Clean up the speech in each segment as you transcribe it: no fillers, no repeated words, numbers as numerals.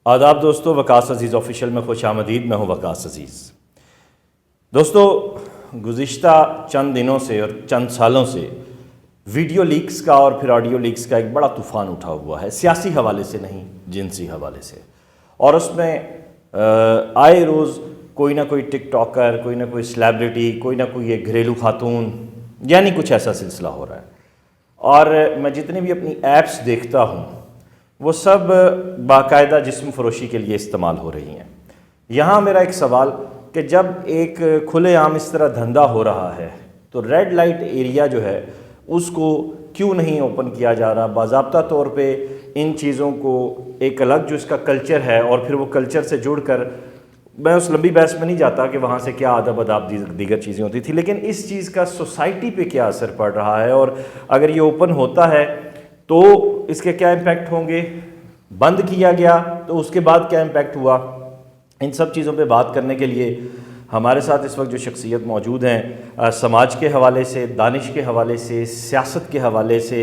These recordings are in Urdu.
آداب دوستو، وقاص عزیز آفیشیل میں خوش آمدید. میں ہوں وقاص عزیز. دوستو، گزشتہ چند دنوں سے اور چند سالوں سے ویڈیو لیکس کا اور پھر آڈیو لیکس کا ایک بڑا طوفان اٹھا ہوا ہے، سیاسی حوالے سے نہیں، جنسی حوالے سے. اور اس میں آئے روز کوئی نہ کوئی ٹک ٹاکر، کوئی نہ کوئی سلیبریٹی، کوئی نہ کوئی ایک گھریلو خاتون، یعنی کچھ ایسا سلسلہ ہو رہا ہے. اور میں جتنے بھی اپنی ایپس دیکھتا ہوں وہ سب باقاعدہ جسم فروشی کے لیے استعمال ہو رہی ہیں. یہاں میرا ایک سوال کہ جب ایک کھلے عام اس طرح دھندا ہو رہا ہے تو ریڈ لائٹ ایریا جو ہے اس کو کیوں نہیں اوپن کیا جا رہا؟ باضابطہ طور پہ ان چیزوں کو ایک الگ جو اس کا کلچر ہے، اور پھر وہ کلچر سے جڑ کر، میں اس لمبی بحث میں نہیں جاتا کہ وہاں سے کیا ادب اداب دیگر چیزیں ہوتی تھی، لیکن اس چیز کا سوسائٹی پہ کیا اثر پڑ رہا ہے، اور اگر یہ اوپن ہوتا ہے تو اس کے کیا امپیکٹ ہوں گے؟ بند کیا گیا تو اس کے بعد کیا امپیکٹ ہوا؟ ان سب چیزوں پہ بات کرنے کے لیے ہمارے ساتھ اس وقت جو شخصیت موجود ہیں، سماج کے حوالے سے، دانش کے حوالے سے، سیاست کے حوالے سے،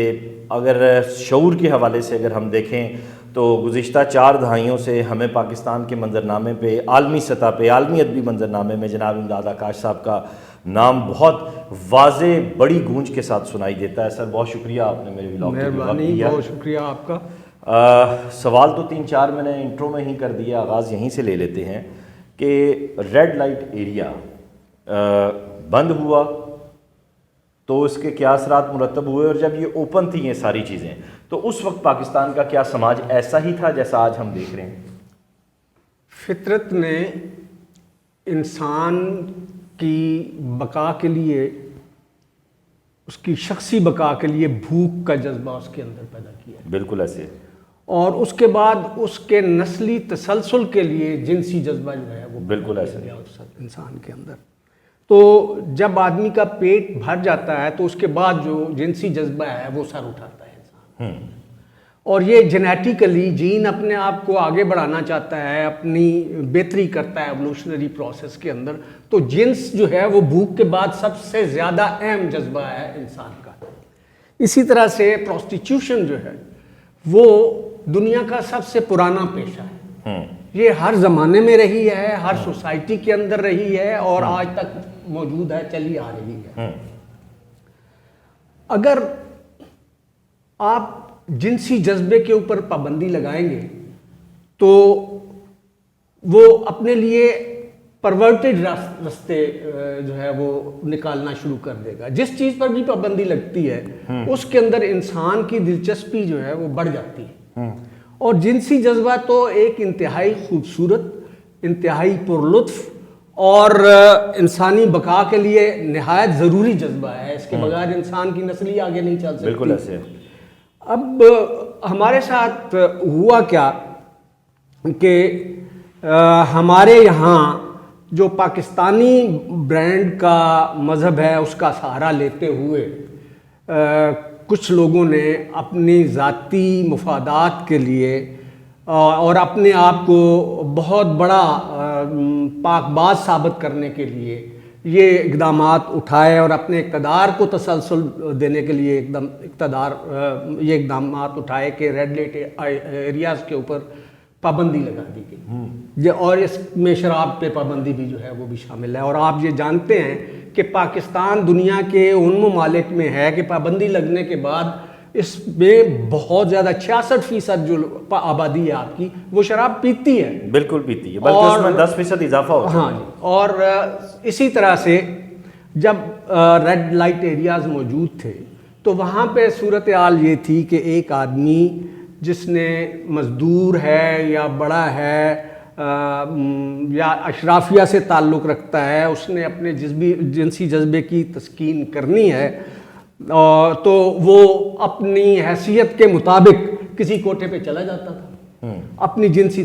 اگر شعور کے حوالے سے اگر ہم دیکھیں تو گزشتہ 4 دہائیوں سے ہمیں پاکستان کے منظرنامے پہ، عالمی سطح پہ، عالمی ادبی منظرنامے میں جناب امداد آکاش صاحب کا نام بہت واضح بڑی گونج کے ساتھ سنائی دیتا ہے. سر بہت شکریہ، آپ نے میرے ولاگ کے لیے وقت دیا. بہت شکریہ آپ کا. سوال تو 3-4 میں نے انٹرو میں ہی کر دیا، آغاز یہیں سے لے لیتے ہیں کہ ریڈ لائٹ ایریا بند ہوا تو اس کے کیا اثرات مرتب ہوئے، اور جب یہ اوپن تھی یہ ساری چیزیں تو اس وقت پاکستان کا کیا سماج ایسا ہی تھا جیسا آج ہم دیکھ رہے ہیں؟ فطرت نے انسان کی بقا کے لیے، اس کی شخصی بقا کے لیے بھوک کا جذبہ اس کے اندر پیدا کیا ہے. بالکل ایسے. اور اس کے بعد اس کے نسلی تسلسل کے لیے جنسی جذبہ جو ہے وہ بالکل ایسے انسان کے اندر. تو جب آدمی کا پیٹ بھر جاتا ہے تو اس کے بعد جو جنسی جذبہ ہے وہ سر اٹھاتا ہے انسان. اور یہ جینیٹیکلی جین اپنے آپ کو آگے بڑھانا چاہتا ہے، اپنی بہتری کرتا ہے ایوولوشنری پروسیس کے اندر. تو جنس جو ہے وہ بھوک کے بعد سب سے زیادہ اہم جذبہ ہے انسان کا. اسی طرح سے پروسٹیٹیوشن جو ہے وہ دنیا کا سب سے پرانا پیشہ ہے. یہ ہر زمانے میں رہی ہے، ہر سوسائٹی کے اندر رہی ہے، اور آج تک موجود ہے، چلی آ رہی ہے. اگر آپ جنسی جذبے کے اوپر پابندی لگائیں گے تو وہ اپنے لیے پرورٹڈ راستے جو ہے وہ نکالنا شروع کر دے گا. جس چیز پر بھی پابندی لگتی ہے اس کے اندر انسان کی دلچسپی جو ہے وہ بڑھ جاتی ہے. اور جنسی جذبہ تو ایک انتہائی خوبصورت، انتہائی پرلطف اور انسانی بقا کے لیے نہایت ضروری جذبہ ہے. اس کے بغیر انسان کی نسل آگے نہیں چل سکتی. بالکل ایسے. اب ہمارے ساتھ ہوا کیا کہ ہمارے یہاں جو پاکستانی برانڈ کا مذہب ہے اس کا سہارا لیتے ہوئے کچھ لوگوں نے اپنی ذاتی مفادات کے لیے اور اپنے آپ کو بہت بڑا پاک باز ثابت کرنے کے لیے یہ اقدامات اٹھائے، اور اپنے اقتدار کو تسلسل دینے کے لیے یہ اقدامات اٹھائے کہ ریڈ لائٹ ایریاز کے اوپر پابندی لگا دی گئی. اور اس میں شراب پہ پابندی بھی جو ہے وہ بھی شامل ہے. اور آپ یہ جانتے ہیں کہ پاکستان دنیا کے ان ممالک میں ہے کہ پابندی لگنے کے بعد اس میں بہت زیادہ 66% جو آبادی ہے آپ کی وہ شراب پیتی ہے. بالکل پیتی ہے، بلکہ اس میں 10% اضافہ ہوتا ہے. ہاں جی. اور اسی طرح سے جب ریڈ لائٹ ایریاز موجود تھے تو وہاں پہ صورتحال یہ تھی کہ ایک آدمی جس نے مزدور ہے یا بڑا ہے یا اشرافیہ سے تعلق رکھتا ہے، اس نے اپنے جنسی جذبے کی تسکین کرنی ہے تو وہ اپنی حیثیت کے مطابق کسی کوٹے پہ چلا جاتا تھا، اپنی جنسی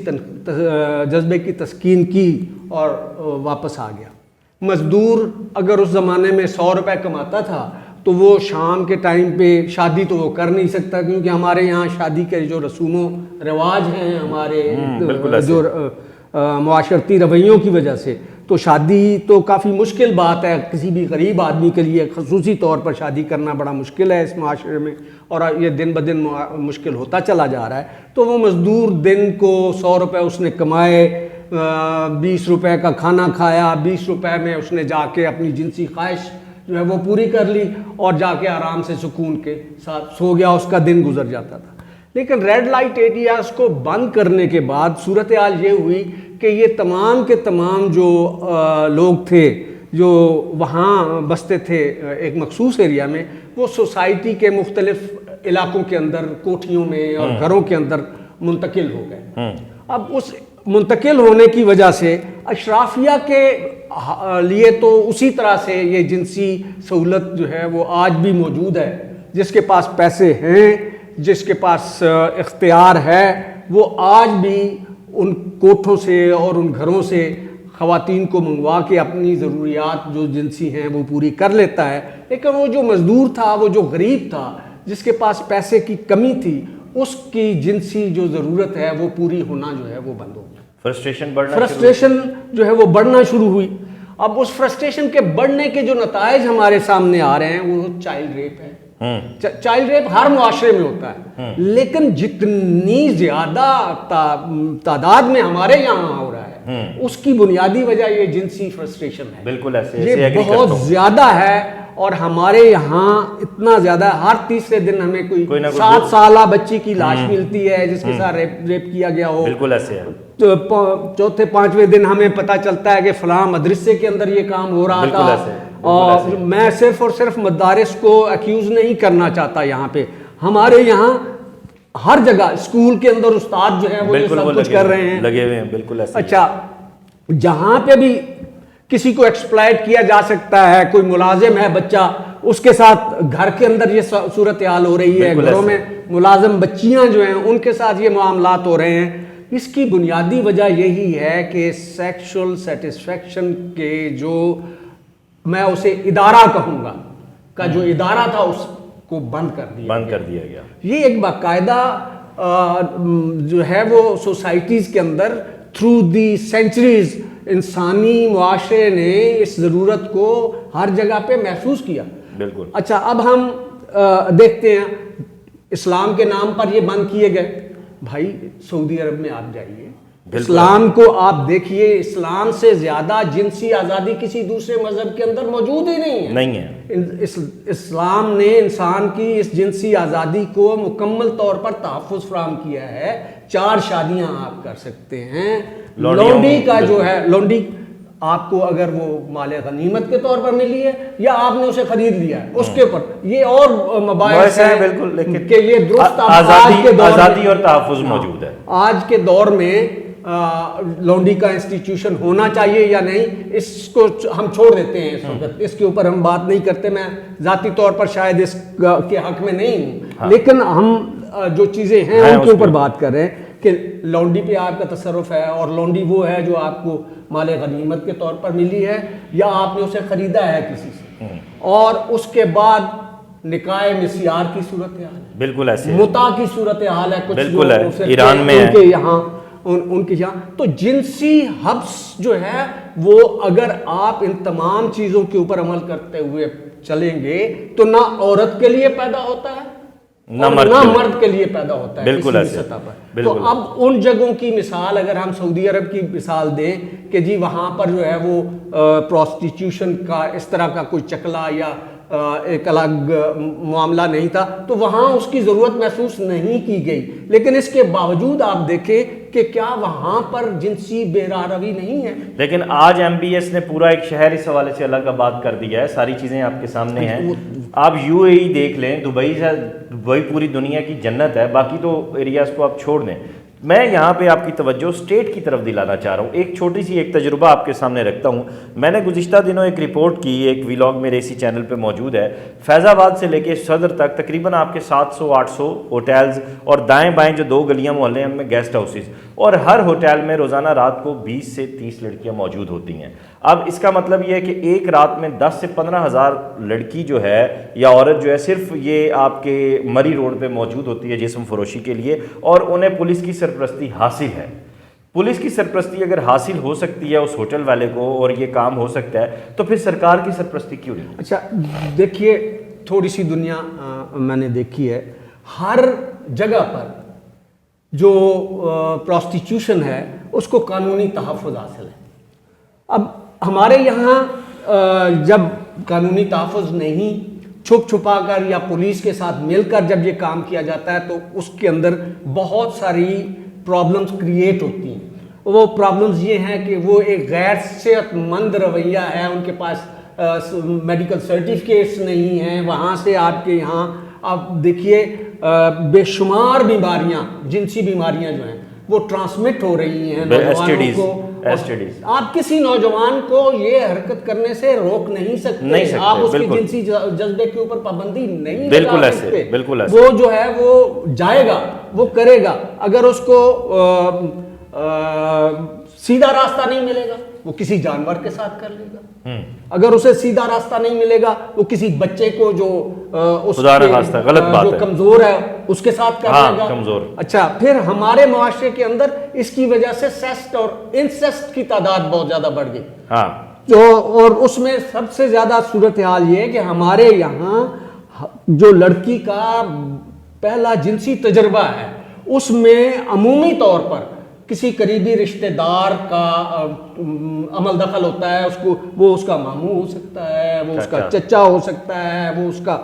جذبے کی تسکین کی اور واپس آ گیا. مزدور اگر اس زمانے میں 100 روپے کماتا تھا تو وہ شام کے ٹائم پہ شادی تو وہ کر نہیں سکتا، کیونکہ ہمارے یہاں شادی کے جو رسوم و رواج ہیں ہمارے جو معاشرتی رویوں کی وجہ سے، تو شادی تو کافی مشکل بات ہے کسی بھی غریب آدمی کے لیے، خصوصی طور پر شادی کرنا بڑا مشکل ہے اس معاشرے میں، اور یہ دن بدن مشکل ہوتا چلا جا رہا ہے۔ تو وہ مزدور دن کو 100 روپے اس نے کمائے، 20 روپے کا کھانا کھایا، 20 روپے میں اس نے جا کے اپنی جنسی خواہش جو ہے وہ پوری کر لی اور جا کے آرام سے سکون کے ساتھ سو گیا، اس کا دن گزر جاتا تھا۔ لیکن ریڈ لائٹ ایریاز کو بند کرنے کے بعد صورتحال یہ ہوئی کہ یہ تمام کے تمام جو لوگ تھے جو وہاں بستے تھے ایک مخصوص ایریا میں، وہ سوسائٹی کے مختلف علاقوں کے اندر کوٹھیوں میں اور گھروں کے اندر منتقل ہو گئے۔ اب اس منتقل ہونے کی وجہ سے اشرافیہ کے لیے تو اسی طرح سے یہ جنسی سہولت جو ہے وہ آج بھی موجود ہے۔ جس کے پاس پیسے ہیں، جس کے پاس اختیار ہے، وہ آج بھی ان کوٹھوں سے اور ان گھروں سے خواتین کو منگوا کے اپنی ضروریات جو جنسی ہیں وہ پوری کر لیتا ہے۔ لیکن وہ جو مزدور تھا، وہ جو غریب تھا، جس کے پاس پیسے کی کمی تھی، اس کی جنسی جو ضرورت ہے وہ پوری ہونا جو ہے وہ بند ہو گئی۔ فرسٹریشن جو ہے وہ بڑھنا شروع ہوئی۔ اب اس فرسٹریشن کے بڑھنے کے جو نتائج ہمارے سامنے آ رہے ہیں وہ چائلڈ ریپ ہے۔ چائلڈ ریپ ہر معاشرے میں ہوتا ہے، لیکن جتنی زیادہ تعداد میں ہمارے یہاں ہو رہا ہے اس کی بنیادی وجہ یہ جنسی فرسٹریشن ہے۔ بالکل ایسے یہ بہت زیادہ ہے، اور ہمارے یہاں اتنا زیادہ ہر تیسرے دن ہمیں کوئی 7 سالہ بچی کی لاش ملتی ہے جس کے ساتھ ریپ کیا گیا ہو۔ بالکل ایسے ہے۔ تو چوتھے پانچویں دن ہمیں پتہ چلتا ہے کہ فلاں مدرسے کے اندر یہ کام ہو رہا تھا۔ اور میں صرف اور صرف مدارس کو ایکیوز نہیں کرنا چاہتا، یہاں پہ ہمارے یہاں ہر جگہ اسکول کے اندر استاد جو ہیں وہ یہ سب کچھ کر رہے ہیں، لگے ہوئے ہیں۔ بالکل ایسے۔ اچھا، جہاں پہ بھی کسی کو ایکسپلائٹ کیا جا سکتا ہے، کوئی ملازم ہے بچہ، اس کے ساتھ گھر کے اندر یہ صورتحال ہو رہی ہے، گھروں میں ملازم بچیاں جو ہیں ان کے ساتھ یہ معاملات ہو رہے ہیں۔ اس کی بنیادی وجہ یہی ہے کہ سیکشل سیٹسفیکشن کے جو میں اسے ادارہ کہوں گا کا جو ادارہ تھا اس کو بند کر دیا گیا۔ یہ ایک باقاعدہ جو ہے وہ سوسائٹیز کے اندر تھرو دی سینچریز انسانی معاشرے نے اس ضرورت کو ہر جگہ پہ محسوس کیا۔ بالکل۔ اچھا، اب ہم دیکھتے ہیں اسلام کے نام پر یہ بند کیے گئے۔ بھائی سعودی عرب میں آپ جائیے، اسلام کو آپ دیکھیے، اسلام سے زیادہ جنسی آزادی کسی دوسرے مذہب کے اندر موجود ہی نہیں ہے۔ اسلام نے انسان کی اس جنسی آزادی کو مکمل طور پر تحفظ فراہم کیا ہے۔ 4 شادیاں آپ کر سکتے ہیں۔ لونڈی کا جو ہے، لونڈی آپ کو اگر وہ مال غنیمت کے طور پر ملی ہے یا آپ نے اسے خرید لیا ہے، اس کے اوپر یہ اور مباحث ہیں۔ بالکل، لیکن کہ یہ درست آزادی اور تحفظ موجود ہے۔ آج کے دور میں لونڈی کا انسٹیٹیوشن ہونا چاہیے یا نہیں، اس کو ہم چھوڑ دیتے ہیں اس وقت، اس کے اوپر ہم بات نہیں کرتے۔ میں ذاتی طور پر شاید اس کے حق میں نہیں ہوں، لیکن ہم جو چیزیں ہیں ان کے اوپر بات کر رہے ہیں کہ لونڈی پہ آپ کا تصرف ہے، اور لونڈی وہ ہے جو آپ کو مال غنیمت کے طور پر ملی ہے یا آپ نے اسے خریدا ہے کسی سے، اور اس کے بعد نکاح مسیار کی صورتحال ہے، بالکل ایسے متع کی صورتحال ہے، کچھ ایران میں ان کے یہاں تو جنسی حبس جو ہے وہ اگر آپ ان تمام چیزوں کے اوپر عمل کرتے ہوئے چلیں گے تو نہ عورت کے لیے پیدا ہوتا ہے نہ مرد کے لیے پیدا ہوتا ہے بالکل کسی بھی سطح پر۔ تو اب ان جگہوں کی مثال اگر ہم سعودی عرب کی مثال دیں کہ جی وہاں پر جو ہے وہ پروسٹیٹیوشن کا اس طرح کا کوئی چکلا یا ایک الگ معاملہ نہیں تھا، تو وہاں اس کی ضرورت محسوس نہیں کی گئی، لیکن اس کے باوجود آپ دیکھیں کہ کیا وہاں پر جنسی بے روی نہیں ہے۔ لیکن آج ایم بی ایس نے پورا ایک شہر اس حوالے سے الگ آباد کر دیا ہے، ساری چیزیں آپ کے سامنے ہیں۔ آپ یو اے ای دیکھ لیں، دبئی پوری دنیا کی جنت ہے، باقی تو ایریاز کو آپ چھوڑ دیں۔ میں یہاں پہ آپ کی توجہ اسٹیٹ کی طرف دلانا چاہ رہا ہوں، ایک چھوٹی سی ایک تجربہ آپ کے سامنے رکھتا ہوں۔ میں نے گزشتہ دنوں ایک رپورٹ کی، ایک ویلاگ میرے اسی چینل پہ موجود ہے، فیض آباد سے لے کے صدر تک تقریباً آپ کے 700-800 ہوٹلز اور دائیں بائیں جو 2 گلیاں محلے ہیں ان میں گیسٹ ہاؤسز، اور ہر ہوٹل میں روزانہ رات کو 20 سے 30 لڑکیاں موجود ہوتی ہیں۔ اب اس کا مطلب یہ ہے کہ ایک رات میں 10 سے 15 ہزار لڑکی جو ہے یا عورت جو ہے صرف یہ آپ کے مری روڈ پہ موجود ہوتی ہے جسم فروشی کے لیے، اور انہیں پولیس کی سرپرستی حاصل ہے۔ پولیس کی سرپرستی اگر حاصل ہو سکتی ہے اس ہوٹل والے کو اور یہ کام ہو سکتا ہے تو پھر سرکار کی سرپرستی کیوں نہیں؟ اچھا دیکھیے، تھوڑی سی دنیا میں نے دیکھی ہے، ہر جگہ پر جو پروسٹیچیوشن ہے اس کو قانونی تحفظ حاصل ہے. اب ہمارے یہاں جب قانونی تحفظ نہیں، چھپ چھپا کر یا پولیس کے ساتھ مل کر جب یہ کام کیا جاتا ہے تو اس کے اندر بہت ساری پرابلمز کریٹ ہوتی ہیں. وہ پرابلمز یہ ہیں کہ وہ ایک غیر صحت مند رویہ ہے، ان کے پاس میڈیکل سرٹیفکیٹس نہیں ہیں. وہاں سے آپ کے یہاں آپ دیکھیے بے شمار بیماریاں، جنسی بیماریاں جو ہیں وہ ٹرانسمٹ ہو رہی ہیں نوجوانوں کو. آپ کسی نوجوان کو یہ حرکت کرنے سے روک نہیں سکتے، آپ اس کے جنسی جذبے کے اوپر پابندی نہیں لگا سکتے. وہ جو ہے وہ جائے گا، وہ کرے گا. اگر اس کو سیدھا راستہ نہیں ملے گا وہ کسی جانور کے ساتھ کر لے گا. اگر اسے سیدھا راستہ نہیں ملے گا وہ کسی بچے کو جو جو کمزور ہے اس کے ساتھ کر لے گا. اچھا، پھر ہمارے معاشرے کے اندر اس کی وجہ سے سیسٹ اور انسیسٹ کی تعداد بہت زیادہ بڑھ گئی. اور اس میں سب سے زیادہ صورتحال یہ ہے کہ ہمارے یہاں جو لڑکی کا پہلا جنسی تجربہ ہے اس میں عمومی طور پر کسی قریبی رشتہ دار کا عمل دخل ہوتا ہے. اس کو وہ اس کا ماموں ہو سکتا ہے، وہ اس کا چچا ہو سکتا ہے، وہ اس کا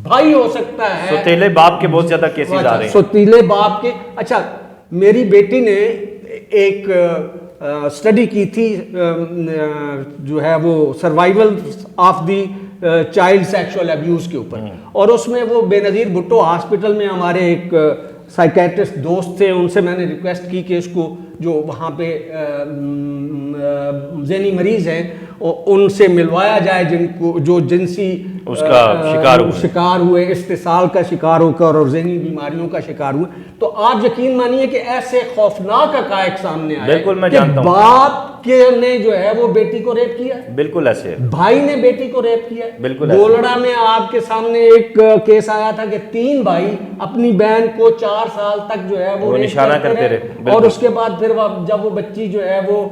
بھائی ہو سکتا ہے. سوتیلے باپ کے بہت زیادہ کیسز آ رہے ہیں. سوتیلے باپ کے. اچھا، میری بیٹی نے ایک اسٹڈی کی تھی جو ہے وہ survival of the child sexual abuse کے اوپر، اور اس میں وہ بے نظیر بھٹو ہاسپٹل میں ہمارے ایک سائیکیٹرسٹ دوست تھے، ان سے میں نے ریکویسٹ کی کہ اس کو جو وہاں پہ ذہنی مریض ہیں ان سے ملوایا جائے جن کو جو جنسی اس کا شکار ہوئے، استحصال کا شکار ہو کر اور ذہنی بیماریوں کا شکار ہوئے. تو آپ یقین مانیے کہ ایسے خوفناک حقائق سامنے آئے. بالکل میں جانتا ہوں. باپ نے جو ہے وہ بیٹی کو ریپ کیا، بالکل ایسے بھائی نے بیٹی کو ریپ کیا. بالکل گولڑا میں آپ کے سامنے ایک کیس آیا تھا کہ 3 بھائی اپنی بہن کو 4 سال تک جو ہے وہ نشانہ کرتے رہے، اور اس کے بعد پھر جب وہ بچی جو ہے وہ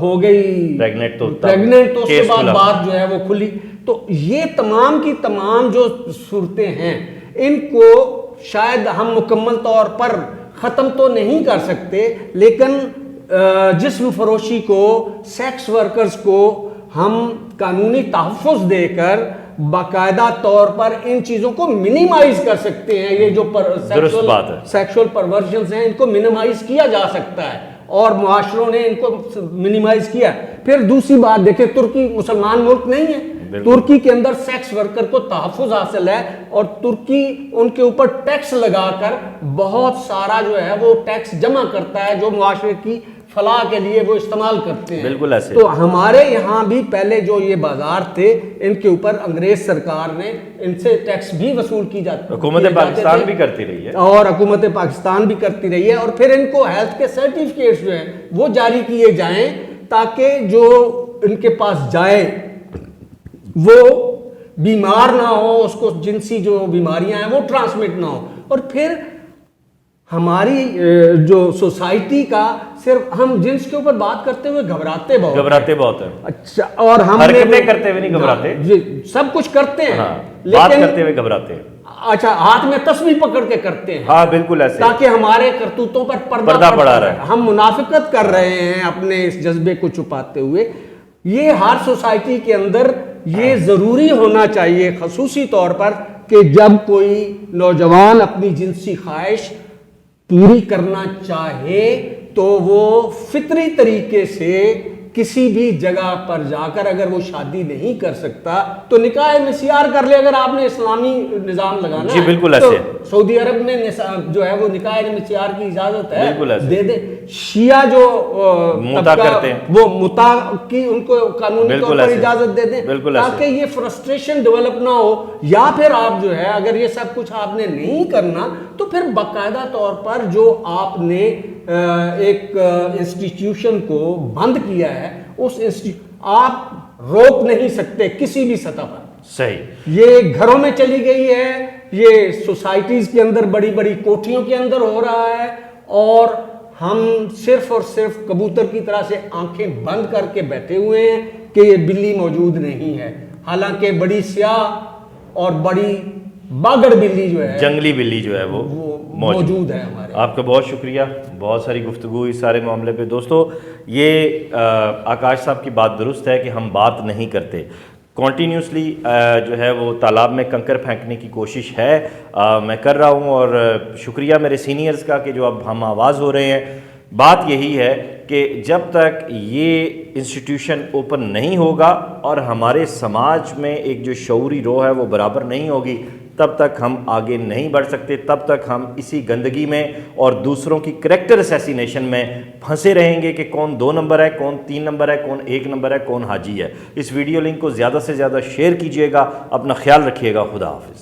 ہو گئی پریگننٹ تو اس کے بعد بات جو ہے وہ کھلی. تو یہ تمام کی تمام جو صورتیں ہیں ان کو شاید ہم مکمل طور پر ختم تو نہیں کر سکتے، لیکن جسم فروشی کو، سیکس ورکرز کو ہم قانونی تحفظ دے کر باقاعدہ طور پر ان چیزوں کو منیمائز کر سکتے ہیں. یہ جو سیکشول پرورژنز ہیں ان کو منیمائز کیا جا سکتا ہے اور معاشروں نے ان کو منیمائز کیا. پھر دوسری بات دیکھیں، ترکی مسلمان ملک نہیں ہے. ترکی کے اندر سیکس ورکر کو تحفظ حاصل ہے اور ترکی ان کے اوپر ٹیکس لگا کر بہت سارا جو ہے وہ ٹیکس جمع کرتا ہے جو معاشرے کی فلاح کے لیے وہ استعمال کرتے ہیں. بالکل ایسے. تو ہمارے یہاں بھی پہلے جو یہ بازار تھے ان کے اوپر انگریز سرکار نے ان سے ٹیکس بھی وصول کی جاتی، حکومت پاکستان بھی کرتی رہی ہے، اور حکومت پاکستان بھی کرتی رہی ہے. اور پھر ان کو ہیلتھ کے سرٹیفکیٹس جو ہیں وہ جاری کیے جائیں تاکہ جو ان کے پاس جائے وہ بیمار نہ ہو، اس کو جنسی جو بیماریاں ہیں وہ ٹرانسمٹ نہ ہو. اور پھر ہماری جو سوسائٹی کا صرف ہم جنس کے اوپر بات کرتے ہوئے گھبراتے بہت ہیں. اچھا، اور ہم حرکتیں کرتے ہوئے نہیں گھبراتے، سب کچھ کرتے ہیں بات کرتے ہوئے گھبراتے ہیں. اچھا، ہاتھ میں تسبیح پکڑ کے کرتے ہیں. ہاں بالکل ایسے، تاکہ ہمارے کرتوتوں پر پردہ پڑا رہے. ہم منافقت کر رہے ہیں اپنے اس جذبے کو چھپاتے ہوئے. یہ ہر سوسائٹی کے اندر یہ ضروری ہونا چاہیے خصوصی طور پر کہ جب کوئی نوجوان اپنی جنسی خواہش پوری کرنا چاہے تو وہ فطری طریقے سے کسی بھی جگہ پر جا کر اگر وہ شادی نہیں کر سکتا تو نکاح مسیار کر لے. اگر آپ نے اسلامی نظام لگانا جی بالکل ایسے، سعودی عرب میں جو ہے وہ نکاح مسیار کی اجازت ہے، دے دے. شیعہ جو متا کرتے ہیں وہ متا کی ان کو قانونی طور پر اجازت دے دیں تاکہ یہ فرسٹریشن ڈیولپ نہ ہو. یا پھر آپ جو ہے اگر یہ سب کچھ آپ نے نہیں کرنا تو پھر باقاعدہ طور پر جو آپ نے ایک انسٹیٹیوشن کو بند کیا ہے اس آپ روک نہیں سکتے کسی بھی سطح پر. صحیح. یہ گھروں میں چلی گئی ہے، یہ سوسائٹیز کے اندر بڑی بڑی کوٹھیوں کے اندر ہو رہا ہے، اور ہم صرف اور صرف کبوتر کی طرح سے آنکھیں بند کر کے بیٹھے ہوئے ہیں کہ یہ بلی موجود نہیں ہے، حالانکہ بڑی سیاہ اور بڑی باگڑ بلی جو ہے، جنگلی بلی جو ہے وہ موجود ہے ہمارے۔ آپ کا بہت شکریہ، بہت ساری گفتگو اس سارے معاملے پہ۔ دوستو یہ آکاش صاحب کی بات درست ہے کہ ہم بات نہیں کرتے، کنٹینیوسلی جو ہے وہ تالاب میں کنکر پھینکنے کی کوشش ہے، میں کر رہا ہوں، اور شکریہ میرے سینئرز کا کہ جو اب ہم آواز ہو رہے ہیں۔ بات یہی ہے کہ جب تک یہ انسٹیٹیوشن اوپن نہیں ہوگا اور ہمارے سماج میں ایک جو شعوری روح ہے وہ برابر نہیں ہوگی، تب تک ہم آگے نہیں بڑھ سکتے، تب تک ہم اسی گندگی میں اور دوسروں کی کریکٹر اسیسینیشن میں پھنسے رہیں گے کہ کون 2 نمبر ہے، کون 3 نمبر ہے، کون 1 نمبر ہے، کون حاجی ہے۔ اس ویڈیو لنک کو زیادہ سے زیادہ شیئر کیجئے گا، اپنا خیال رکھیے گا، خدا حافظ۔